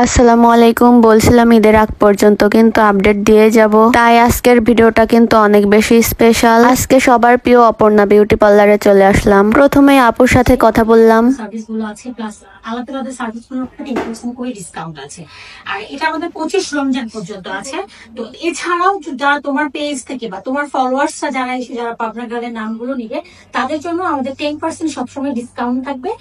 আসসালামু আলাইকুম। বলছিলাম ঈদের আগ পর্যন্ত কিন্তু আপডেট দিয়ে যাব, তাই আজকের ভিডিওটা কিন্তু অনেক বেশি স্পেশাল। আজকে সবার প্রিয় অপর্ণা বিউটি পার্লারে চলে আসলাম। প্রথমে আপুর সাথে কথা বললাম। সার্ভিসগুলো আছে প্লাস আলাদা আলাদা সার্ভিসগুলোর উপর 10% করে ডিসকাউন্ট আছে, আর এটা আমাদের 25 রমজান পর্যন্ত আছে। তো এছাড়াও যারা তোমার পেজ থেকে বা তোমার ফলোয়ার্সরা যারা এসে যারা পাবনা গার্লের নামগুলো নিবে তাদের জন্য আমাদের 10% সবসময় ডিসকাউন্ট থাকবে।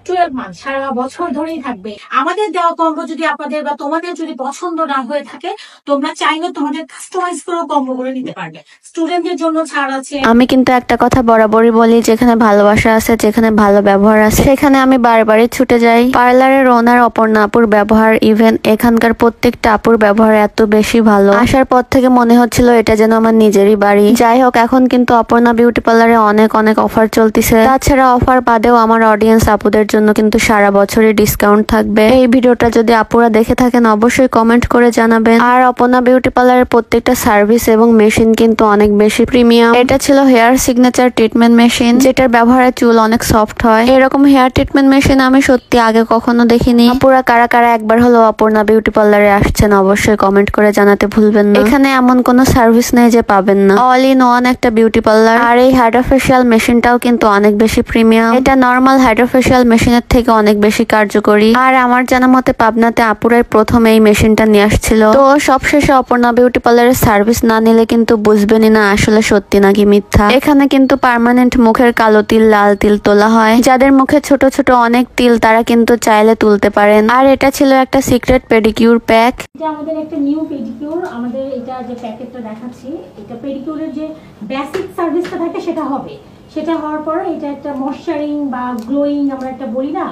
12 মান্থ সারা বছর ধরেই থাকবে। আমাদের দেওয়া কম্বো যদি আপনাদের বা তোমাদের যদি পছন্দ না হয়ে থাকে, তোমরা চাইলে তোমাদের কাস্টমাইজ করে কম্বো করে নিতে পারবে। স্টুডেন্টদের জন্য ছাড় আছে। আমি কিন্তু একটা কথা বরাবরই বলি, যেখানে ভালোবাসা আছে, যেখানে ভালো ব্যবহার আছে, সেখানে আমি বারবারই ছুটে যাই। পার্লারের ওনার অপর্ণা আপুর ব্যবহার, ইভেন এখানকার প্রত্যেকটা আপুর ব্যবহার এত বেশি ভালো, আসার পর থেকে মনে হচ্ছিল এটা যেন আমার নিজেরই বাড়ি। যাই হোক, এখন কিন্তু অপর্ণা বিউটি পার্লারে অনেক অনেক অফার চলতেছে। তাছাড়া অফার বাদেও আমার অডিয়েন্স আপুদের জন্য কিন্তু সারা বছরই ডিসকাউন্ট থাকবে। এই ভিডিওটা যদি আপুরা দেখে থাকেন অবশ্যই কমেন্ট করে জানাবেন। আর অপর্ণা বিউটি পার্লারের প্রত্যেকটা সার্ভিস এবং মেশিন কিন্তু অনেক বেশি প্রিমিয়াম। এটা ছিল হেয়ার সিগনেচার ট্রিটমেন্ট মেশিন, যেটার ব্যবহারে চুল অনেক সফট হয়। এরকম হেয়ার ট্রিটমেন্ট মেশিন আমি সত্যি আগে কখনো দেখিনি। আপুরা কারা কারা একবার হলো অপর্ণা বিউটি পার্লারে আসছেন অবশ্যই কমেন্ট করে জানাতে ভুলবেন না। এখানে এমন কোনো সার্ভিস নেই যে পাবেন না, অল ইন ওয়ান একটা বিউটি পার্লার। আর এই হাইড্রোফেশিয়াল মেশিনটাও কিন্তু অনেক বেশি প্রিমিয়াম। এটা নর্মাল হাইড্রোফেশিয়াল মেশিনের থেকে অনেক বেশি কার্যকরী। আর আমার জানা মতে পাবনাতে আপুরাই প্রথম এই মেশিনটা নিয়ে আসছিল। তো সবশেষে অপর্ণা বিউটি পার্লারের সার্ভিস না নিলে কিন্তু বুঝবেনই না আসলে সত্যি নাকি মিথ্যা। এখানে কিন্তু পার্মানেন্ট মুখের কালো তিল, লাল তিল তোলা হয়। যাদের মুখে ছোট ছোট অনেক তিল তারা কিন্তু চাইলে তুলতে পারেন। আর এটা ছিল একটা সিক্রেট পেডিকিউর প্যাক। এটা আমাদের একটা নিউ পেডিকিউর। আমাদের এটা যে প্যাকেটটা দেখাচ্ছি, এটা পেডিকিউরের যে বেসিক সার্ভিসটা থাকে সেটা হবে। সেটা হওয়ার পর এটা একটা ময়শ্চারিং বা গ্লোয়িং আমরা একটা বলি না,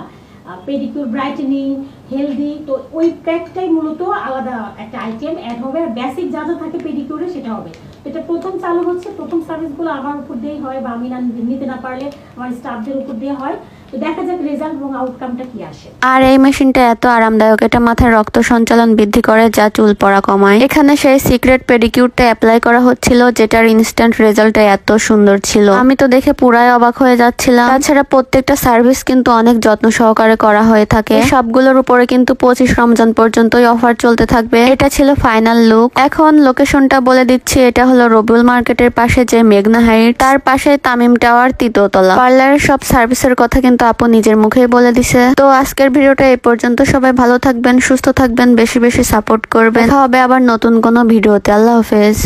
পেডিকিউর ব্রাইটেনিং, হেলদি, তো ওই প্যাকটাই মূলত আলাদা একটা আইটেম অ্যাড হবে। আর বেসিক যা যা থাকে পেডিকিউরে সেটা হবে। এটা প্রথম চালু হচ্ছে, প্রথম সার্ভিসগুলো আমার উপর দিয়ে হয় বা আমি নিতে না পারলে আমার স্টাফদের উপর দিয়ে হয়। তো দেখা যাক রেজাল্ট এবং আউটকামটা কি আসে। আর এই মেশিনটা এত আরামদায়ক, এটা মাথায় রক্ত সঞ্চালন বৃদ্ধি করে, যা চুল পড়া কমায়। এখানে সেই সিক্রেট পেডিকিউরটা অ্যাপ্লাই করা হচ্ছিল, যেটার ইনস্ট্যান্ট রেজাল্টটা এত সুন্দর ছিল, আমি তো দেখে পুরাই অবাক হয়ে যাচ্ছিলাম। তাছাড়া প্রত্যেকটা সার্ভিস কিন্তু অনেক যত্ন সহকারে করা হয়ে থাকে। সবগুলোর উপরে কিন্তু 25 রমজান পর্যন্তই অফার চলতে থাকবে। এটা ছিল ফাইনাল লুক। এখন লোকেশনটা বলে দিচ্ছি, এটা হলো রবিউল মার্কেটের পাশে যে মেঘনা হাইট, তার পাশে তামিম টাওয়ার, তৃতীয়তলা। পার্লারের সব সার্ভিসের কথা কিন্তু আপু নিজের মুখেই বলে দিছে। তো আজকের ভিডিওটা এই পর্যন্ত। সবাই ভালো থাকবেন, সুস্থ থাকবেন, বেশি বেশি সাপোর্ট করবেন। দেখা হবে আবার নতুন কোনো ভিডিওতে। আল্লাহ হাফেজ।